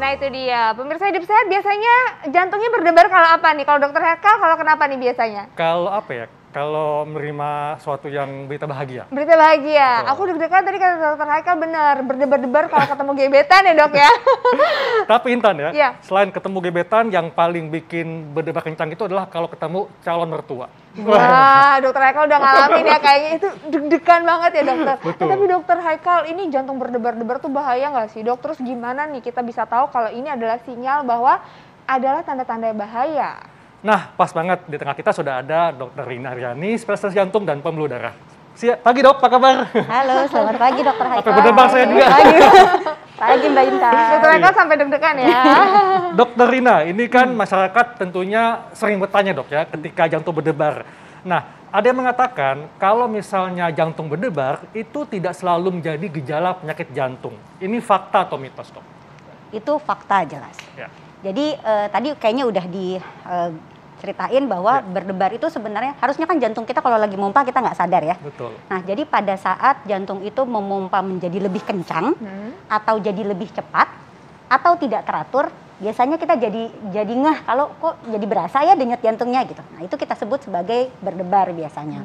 Nah itu dia, pemirsa hidup sehat biasanya jantungnya berdebar kalau apa nih? Kalau dokter Hekal, kalau kenapa nih biasanya? Kalau apa ya? Kalau menerima suatu yang berita bahagia. Berita bahagia. Betul. Aku deg-degan tadi kata dokter Hekal bener, berdebar-debar kalau ketemu gebetan ya dok ya. Tapi Intan ya, Iya. selain ketemu gebetan, yang paling bikin berdebar kencang itu adalah kalau ketemu calon mertua. Wah, dokter Haikal udah ngalamin ya kayaknya itu deg-degan banget ya dokter. Betul. Tapi dokter Haikal ini jantung berdebar-debar tuh bahaya nggak sih dok? Terus gimana nih kita bisa tahu kalau ini adalah sinyal bahwa adalah tanda-tanda bahaya? Nah, pas banget di tengah kita sudah ada Dr. Rina Aryani, spesialis jantung dan pembuluh darah. Pagi dok, apa kabar? Halo, selamat pagi dokter Haikal. Sampai berdebar saya juga. Pagi Mbak Intan. Dokter Haikal sampai deg-degan ya. Dokter Rina, ini kan masyarakat tentunya sering bertanya dok ya, ketika jantung berdebar. Nah, ada yang mengatakan kalau misalnya jantung berdebar, itu tidak selalu menjadi gejala penyakit jantung. Ini fakta atau mitos dok? Itu fakta jelas. Ya. Jadi tadi kayaknya udah diceritain bahwa berdebar itu sebenarnya harusnya kan jantung kita kalau lagi mompa kita nggak sadar ya. Betul. Nah jadi pada saat jantung itu memompa menjadi lebih kencang atau jadi lebih cepat atau tidak teratur, biasanya kita jadi ngeh kalau kok jadi berasa ya denyut jantungnya gitu. Nah itu kita sebut sebagai berdebar biasanya.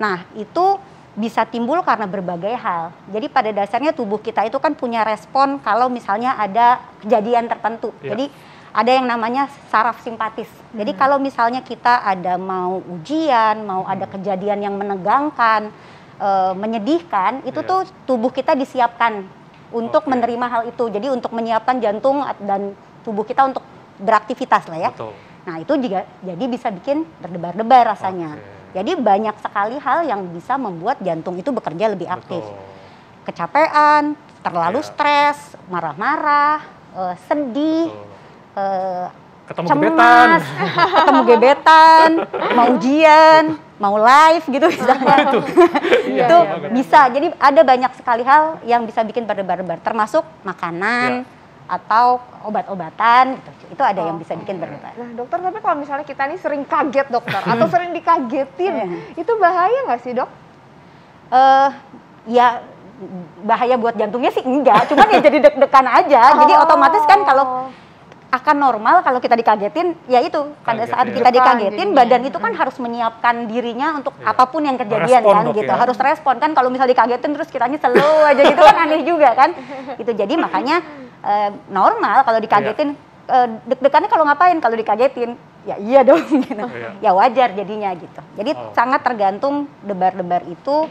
Nah itu bisa timbul karena berbagai hal. Jadi pada dasarnya tubuh kita itu kan punya respon kalau misalnya ada kejadian tertentu. Ya. Jadi ada yang namanya saraf simpatis. Jadi kalau misalnya kita ada mau ujian, mau ada kejadian yang menegangkan, menyedihkan, itu tuh tubuh kita disiapkan untuk menerima hal itu. Jadi untuk menyiapkan jantung dan tubuh kita untuk beraktivitas lah ya. Betul. Nah itu juga jadi bisa bikin berdebar-debar rasanya. Jadi banyak sekali hal yang bisa membuat jantung itu bekerja lebih aktif. Kecapean, terlalu stres, marah-marah, sedih, ketemu cemas, ketemu gebetan, mau ujian, mau live gitu misalnya. Itu bisa. Jadi ada banyak sekali hal yang bisa bikin berdebar-debar, termasuk makanan atau obat-obatan gitu. Itu ada yang bisa bikin berdebar. Nah dokter, tapi kalau misalnya kita nih sering kaget dokter atau sering dikagetin, itu bahaya nggak sih dok? Ya bahaya buat jantungnya sih enggak, cuman ya jadi deg-degan aja. Jadi otomatis kan kalau akan normal kalau kita dikagetin, ya itu pada saat kita dikagetin badan itu kan harus menyiapkan dirinya untuk apapun yang kejadian respon, kan dok, gitu. ya? Harus respon kan, kalau misalnya dikagetin terus kitanya slow aja gitu kan aneh juga kan. Itu jadi makanya normal kalau dikagetin, deg-degannya kalau ngapain? Kalau dikagetin ya iya dong gitu. Ya wajar jadinya gitu. Jadi sangat tergantung debar-debar itu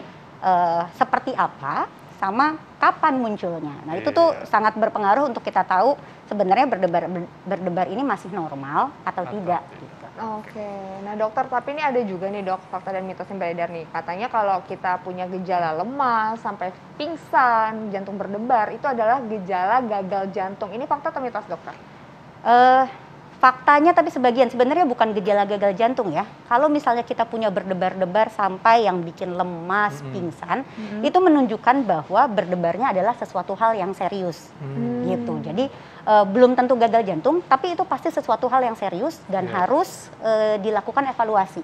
seperti apa sama kapan munculnya. Nah itu tuh sangat berpengaruh untuk kita tahu sebenarnya berdebar ini masih normal atau tidak. Gitu. Oke, nah dokter, tapi ini ada juga nih dok fakta dan mitos yang beredar nih. Katanya kalau kita punya gejala lemas sampai pingsan, jantung berdebar, itu adalah gejala gagal jantung. Ini fakta atau mitos dokter? Faktanya tapi sebagian, sebenarnya bukan gejala gagal jantung ya. Kalau misalnya kita punya berdebar-debar sampai yang bikin lemas, pingsan, itu menunjukkan bahwa berdebarnya adalah sesuatu hal yang serius. Gitu. Jadi belum tentu gagal jantung, tapi itu pasti sesuatu hal yang serius dan harus dilakukan evaluasi.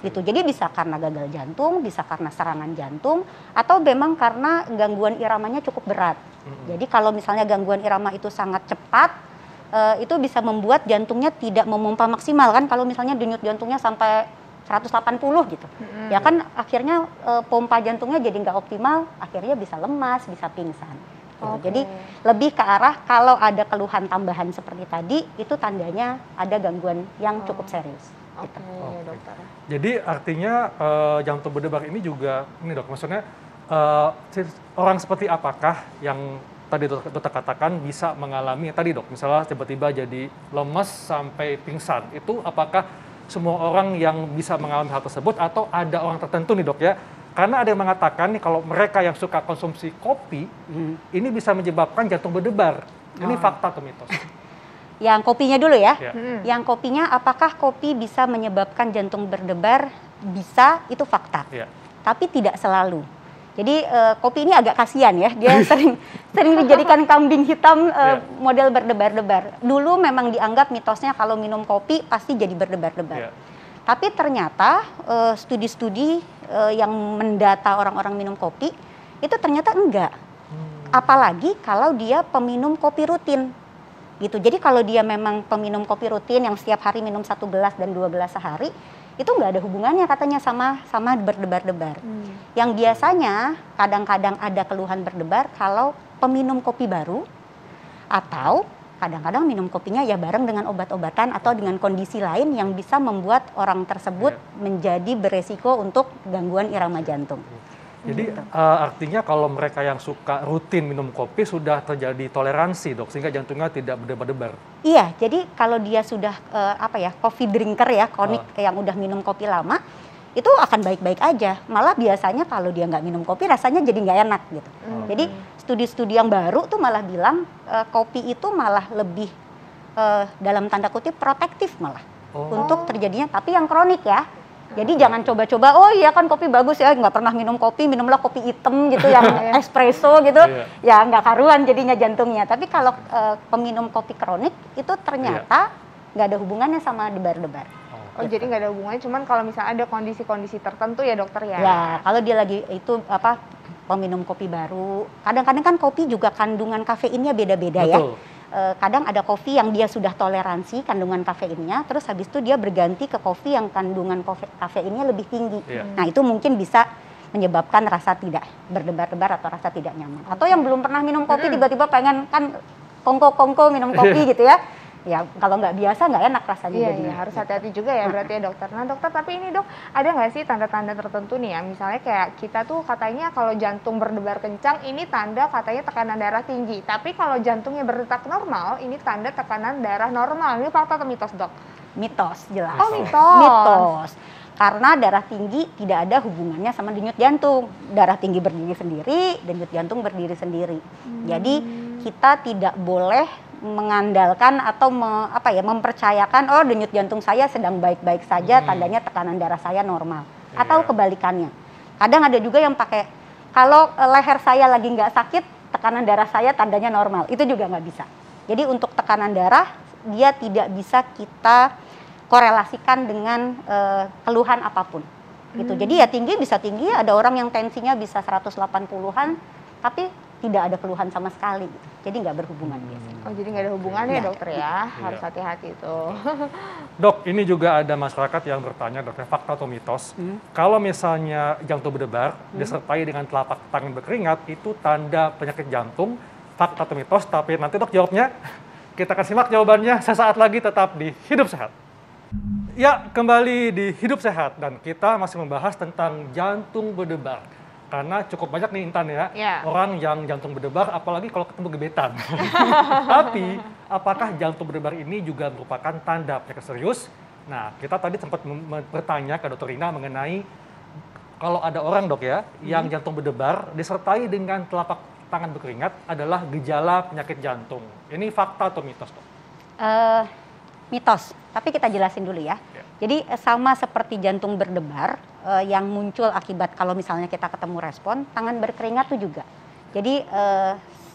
Gitu. Jadi bisa karena gagal jantung, bisa karena serangan jantung, atau memang karena gangguan iramanya cukup berat. Jadi kalau misalnya gangguan irama itu sangat cepat, itu bisa membuat jantungnya tidak memompa maksimal kan. Kalau misalnya denyut jantungnya sampai 180 gitu, ya kan akhirnya pompa jantungnya jadi nggak optimal, akhirnya bisa lemas, bisa pingsan. Gitu. Jadi lebih ke arah kalau ada keluhan tambahan seperti tadi, itu tandanya ada gangguan yang cukup serius. Gitu. Dokter. Jadi artinya jantung berdebar ini juga, ini dok, maksudnya orang seperti apakah yang tadi dokter katakan bisa mengalami tadi dok, misalnya tiba-tiba jadi lemes sampai pingsan, itu apakah semua orang yang bisa mengalami hal tersebut atau ada orang tertentu nih dok ya? Karena ada yang mengatakan nih kalau mereka yang suka konsumsi kopi, ini bisa menyebabkan jantung berdebar. Ini fakta atau mitos? Yang kopinya dulu ya. Yang kopinya, apakah kopi bisa menyebabkan jantung berdebar? Bisa, itu fakta. Tapi tidak selalu. Jadi kopi ini agak kasihan ya, dia sering dijadikan kambing hitam model berdebar-debar. Dulu memang dianggap mitosnya kalau minum kopi pasti jadi berdebar-debar. Tapi ternyata studi-studi yang mendata orang-orang minum kopi itu ternyata enggak. Apalagi kalau dia peminum kopi rutin. gitu. Jadi kalau dia memang peminum kopi rutin yang setiap hari minum 1 gelas dan 2 gelas sehari, itu nggak ada hubungannya katanya sama berdebar-debar. Yang biasanya kadang-kadang ada keluhan berdebar kalau peminum kopi baru atau kadang-kadang minum kopinya ya bareng dengan obat-obatan atau dengan kondisi lain yang bisa membuat orang tersebut menjadi beresiko untuk gangguan irama jantung. Jadi artinya kalau mereka yang suka rutin minum kopi sudah terjadi toleransi dok, sehingga jantungnya tidak berdebar-debar. Iya, jadi kalau dia sudah coffee drinker ya, kronik yang udah minum kopi lama, itu akan baik-baik aja. Malah biasanya kalau dia nggak minum kopi rasanya jadi nggak enak gitu. Jadi studi-studi yang baru tuh malah bilang kopi itu malah lebih dalam tanda kutip protektif malah untuk terjadinya, tapi yang kronik ya. Jadi jangan coba-coba, oh iya kan kopi bagus ya, nggak pernah minum kopi, minumlah kopi hitam gitu yang espresso gitu, ya nggak karuan jadinya jantungnya. Tapi kalau peminum kopi kronik itu ternyata nggak ada hubungannya sama debar-debar. Oh jadi nggak ada hubungannya, cuman kalau misalnya ada kondisi-kondisi tertentu ya dokter ya? Ya kalau dia lagi itu peminum kopi baru, kadang-kadang kan kopi juga kandungan kafeinnya beda-beda ya. Kadang ada kopi yang dia sudah toleransi kandungan kafeinnya, terus habis itu dia berganti ke kopi yang kandungan kafeinnya lebih tinggi. Nah itu mungkin bisa menyebabkan rasa tidak berdebar-debar atau rasa tidak nyaman. Atau yang belum pernah minum kopi tiba-tiba pengen kan kongko-kongko minum kopi gitu ya. Ya kalau nggak biasa nggak enak rasanya. Iya, harus hati-hati juga ya berarti ya dokter. Nah dokter, tapi ini dok, ada nggak sih tanda-tanda tertentu nih ya, misalnya kayak kita tuh katanya kalau jantung berdebar kencang ini tanda katanya tekanan darah tinggi, tapi kalau jantungnya berdetak normal ini tanda tekanan darah normal. Ini fakta atau mitos dok? Mitos, jelas. Oh mitos. Mitos. Karena darah tinggi tidak ada hubungannya sama denyut jantung. Darah tinggi berdiri sendiri, denyut jantung berdiri sendiri. Jadi kita tidak boleh mengandalkan atau mempercayakan oh denyut jantung saya sedang baik-baik saja, tandanya tekanan darah saya normal. Atau kebalikannya. Kadang ada juga yang pakai kalau leher saya lagi nggak sakit, tekanan darah saya tandanya normal. Itu juga nggak bisa. Jadi untuk tekanan darah dia tidak bisa kita korelasikan dengan keluhan apapun. Gitu. Jadi ya tinggi bisa tinggi, ada orang yang tensinya bisa 180-an tapi tidak ada keluhan sama sekali, gitu. Jadi nggak berhubungan biasanya. Oh jadi nggak ada hubungannya ya dokter ya, harus hati-hati itu. Dok, ini juga ada masyarakat yang bertanya dokter, fakta atau mitos, kalau misalnya jantung berdebar disertai dengan telapak tangan berkeringat, itu tanda penyakit jantung, fakta atau mitos, tapi nanti dok jawabnya, kita akan simak jawabannya sesaat lagi tetap di Hidup Sehat. Ya, kembali di Hidup Sehat, dan kita masih membahas tentang jantung berdebar. Karena cukup banyak nih Intan ya, orang yang jantung berdebar, apalagi kalau ketemu gebetan. Tapi, apakah jantung berdebar ini juga merupakan tanda penyakit serius? Nah, kita tadi sempat bertanya ke Dr. Rina mengenai kalau ada orang dok ya, yang jantung berdebar disertai dengan telapak tangan berkeringat adalah gejala penyakit jantung. Ini fakta atau mitos dok? Mitos, tapi kita jelasin dulu ya. Jadi sama seperti jantung berdebar yang muncul akibat kalau misalnya kita ketemu respon, tangan berkeringat itu juga. Jadi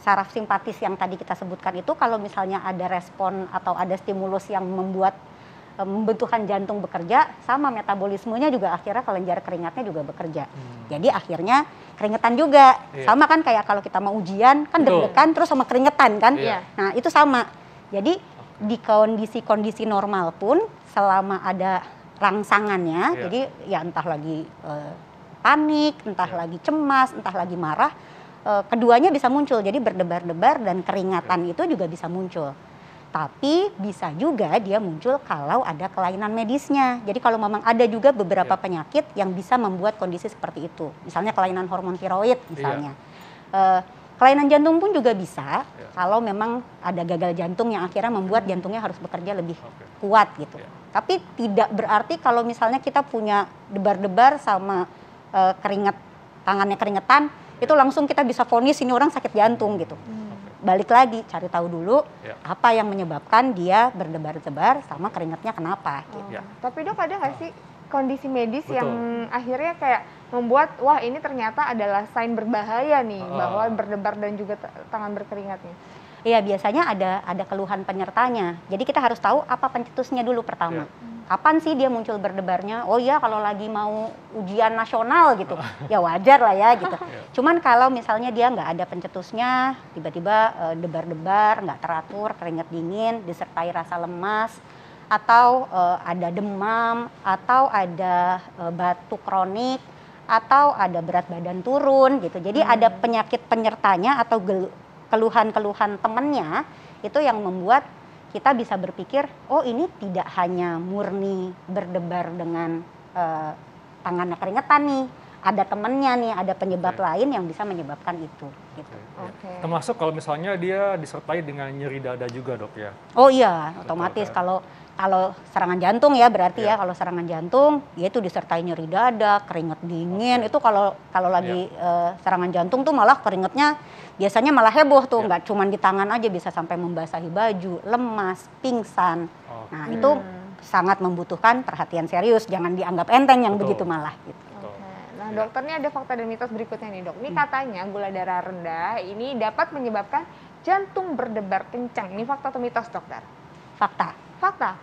saraf simpatis yang tadi kita sebutkan itu kalau misalnya ada respon atau ada stimulus yang membuat membentukkan jantung bekerja, sama metabolismenya juga akhirnya kelenjar keringatnya juga bekerja. Jadi akhirnya keringetan juga. Sama kan kayak kalau kita mau ujian, kan deg-degan terus sama keringetan kan. Nah itu sama. Jadi di kondisi-kondisi normal pun selama ada rangsangannya, jadi ya entah lagi panik, entah lagi cemas, entah lagi marah, keduanya bisa muncul. Jadi berdebar-debar dan keringatan itu juga bisa muncul. Tapi bisa juga dia muncul kalau ada kelainan medisnya. Jadi kalau memang ada juga beberapa penyakit yang bisa membuat kondisi seperti itu. Misalnya kelainan hormon tiroid misalnya. Kelainan jantung pun juga bisa kalau memang ada gagal jantung yang akhirnya membuat jantungnya harus bekerja lebih kuat gitu. Tapi tidak berarti kalau misalnya kita punya debar-debar sama tangannya keringetan, itu langsung kita bisa vonis ini orang sakit jantung gitu. Balik lagi cari tahu dulu apa yang menyebabkan dia berdebar-debar sama keringetnya kenapa. Gitu. Tapi dok ada nggak sih kondisi medis yang akhirnya kayak membuat wah ini ternyata adalah sign berbahaya nih bahwa berdebar dan juga tangan berkeringatnya? Iya, biasanya ada keluhan penyertanya. Jadi kita harus tahu apa pencetusnya dulu pertama. Kapan sih dia muncul berdebarnya? Oh iya, kalau lagi mau ujian nasional gitu, ya wajar lah ya gitu. Cuman kalau misalnya dia nggak ada pencetusnya, tiba-tiba debar-debar, nggak teratur, keringat dingin, disertai rasa lemas, atau ada demam, atau ada batuk kronik, atau ada berat badan turun gitu. Jadi ada penyakit penyertanya atau keluhan-keluhan temennya, itu yang membuat kita bisa berpikir, oh ini tidak hanya murni berdebar dengan tangannya keringetan nih, ada temennya nih, ada penyebab lain yang bisa menyebabkan itu. Gitu. Termasuk kalau misalnya dia disertai dengan nyeri dada juga, Dok ya? Oh iya, otomatis kalau serangan jantung ya berarti ya, kalau serangan jantung ya itu disertai nyeri dada, keringat dingin. Itu kalau lagi serangan jantung tuh malah keringatnya biasanya malah heboh tuh, nggak cuma di tangan aja, bisa sampai membasahi baju, lemas, pingsan. Nah itu sangat membutuhkan perhatian serius, jangan dianggap enteng yang begitu malah gitu. Nah dokter, ini ada fakta dan mitos berikutnya nih dok. Ini katanya gula darah rendah ini dapat menyebabkan jantung berdebar kencang. Ini fakta atau mitos dokter? Fakta. Fakta.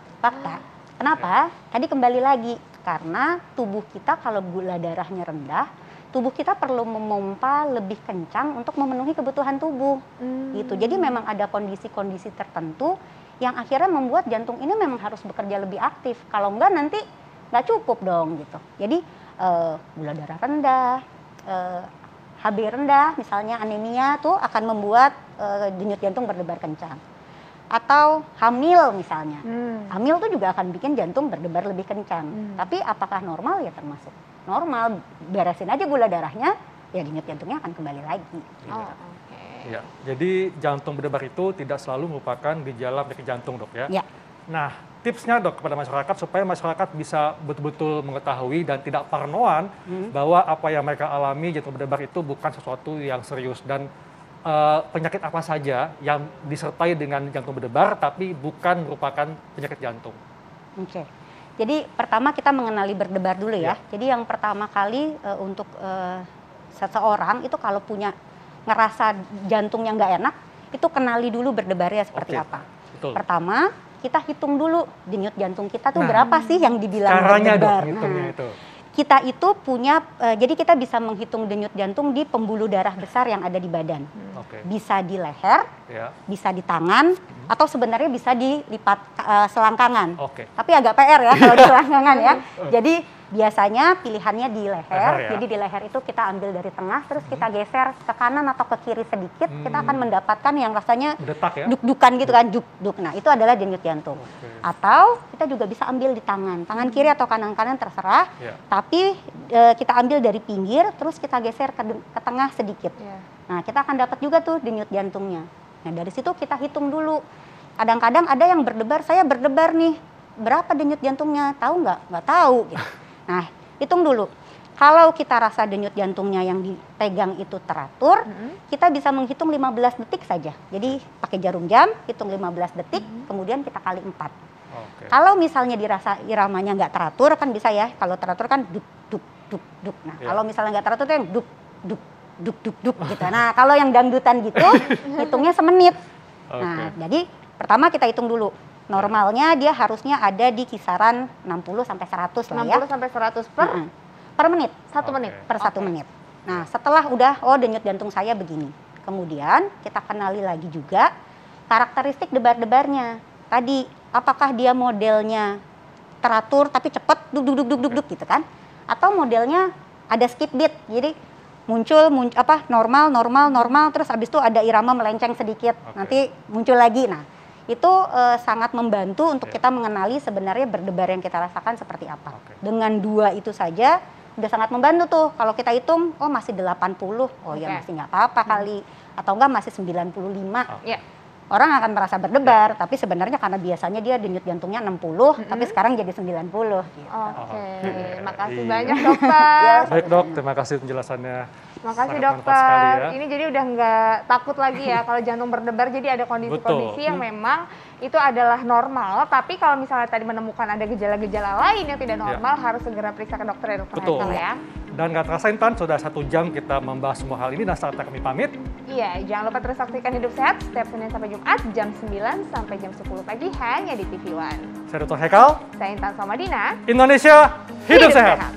Kenapa? Tadi kembali lagi, karena tubuh kita kalau gula darahnya rendah, tubuh kita perlu memompa lebih kencang untuk memenuhi kebutuhan tubuh. Gitu. Jadi memang ada kondisi-kondisi tertentu yang akhirnya membuat jantung ini memang harus bekerja lebih aktif. Kalau enggak nanti nggak cukup dong gitu. Jadi gula darah rendah, HB rendah, misalnya anemia tuh akan membuat denyut jantung berdebar kencang. Atau hamil misalnya, hamil tuh juga akan bikin jantung berdebar lebih kencang. Tapi apakah normal? Ya termasuk normal. Beresin aja gula darahnya, ya denyut jantungnya akan kembali lagi. Ya, jadi jantung berdebar itu tidak selalu merupakan gejala penyakit jantung, Dok ya? Ya. Nah, tipsnya Dok kepada masyarakat supaya masyarakat bisa betul-betul mengetahui dan tidak parnoan bahwa apa yang mereka alami jantung berdebar itu bukan sesuatu yang serius, dan penyakit apa saja yang disertai dengan jantung berdebar tapi bukan merupakan penyakit jantung. Oke. Jadi pertama kita mengenali berdebar dulu ya. Jadi yang pertama kali untuk seseorang itu kalau punya ngerasa jantungnya nggak enak, itu kenali dulu berdebarnya seperti apa. Betul. Pertama kita hitung dulu denyut jantung kita tuh berapa sih yang dibilang caranya berdebar. Dok, hitungnya itu. Kita itu punya, jadi kita bisa menghitung denyut jantung di pembuluh darah besar yang ada di badan. Bisa di leher, bisa di tangan, atau sebenarnya bisa dilipat selangkangan. Tapi agak PR ya kalau di selangkangan ya. Jadi biasanya pilihannya di leher, jadi di leher itu kita ambil dari tengah, terus kita geser ke kanan atau ke kiri sedikit, kita akan mendapatkan yang rasanya duk-dukan gitu kan, duk-duk. Nah itu adalah denyut jantung. Atau kita juga bisa ambil di tangan kiri atau kanan-kanan terserah, tapi kita ambil dari pinggir, terus kita geser ke tengah sedikit. Nah kita akan dapat juga tuh denyut jantungnya. Nah dari situ kita hitung dulu. Kadang-kadang ada yang berdebar, saya berdebar nih, berapa denyut jantungnya? Tahu nggak? Nggak tahu. Gitu. Nah, hitung dulu. Kalau kita rasa denyut jantungnya yang dipegang itu teratur, kita bisa menghitung 15 detik saja. Jadi pakai jarum jam, hitung 15 detik, kemudian kita kali 4. Kalau misalnya dirasa iramanya nggak teratur, kan bisa ya. Kalau teratur kan duk, duk, duk, duk. Nah, kalau misalnya nggak teratur itu yang duk, duk, duk, duk, duk gitu. Nah, kalau yang dangdutan gitu, hitungnya semenit. Nah, jadi pertama kita hitung dulu. Normalnya dia harusnya ada di kisaran 60 sampai 100 lah ya. 60 sampai 100 per menit. 1 menit per 1 menit. Nah, setelah udah denyut jantung saya begini. Kemudian kita kenali lagi juga karakteristik debar-debarnya. Tadi apakah dia modelnya teratur tapi cepat duk duk duk duk duk duk gitu kan? Atau modelnya ada skip beat. Jadi muncul normal terus habis itu ada irama melenceng sedikit. Nanti muncul lagi. Nah, itu sangat membantu untuk kita mengenali sebenarnya berdebar yang kita rasakan seperti apa. Dengan 2 itu saja udah sangat membantu tuh. Kalau kita hitung, oh masih 80, ya masih nggak apa-apa kali. Atau enggak masih 95. Orang akan merasa berdebar, tapi sebenarnya karena biasanya dia denyut jantungnya 60, tapi sekarang jadi 90. Gitu. Makasih banyak dokter. Baik dok, terima kasih penjelasannya. Makasih dokter. Ya. Ini jadi udah nggak takut lagi ya kalau jantung berdebar. Jadi ada kondisi-kondisi yang memang itu adalah normal. Tapi kalau misalnya tadi menemukan ada gejala-gejala lain yang tidak normal, harus segera periksa ke dokter ya dokter. Betul. Ya. Dan nggak terasa Intan, sudah 1 jam kita membahas semua hal ini dan saatnya kami pamit. Iya, jangan lupa terus saksikan Hidup Sehat setiap Senin sampai Jumat jam 9 sampai jam 10 pagi hanya di TV One. Saya Dr. Hekal, Saya Intan Somadina. Indonesia Hidup Sehat!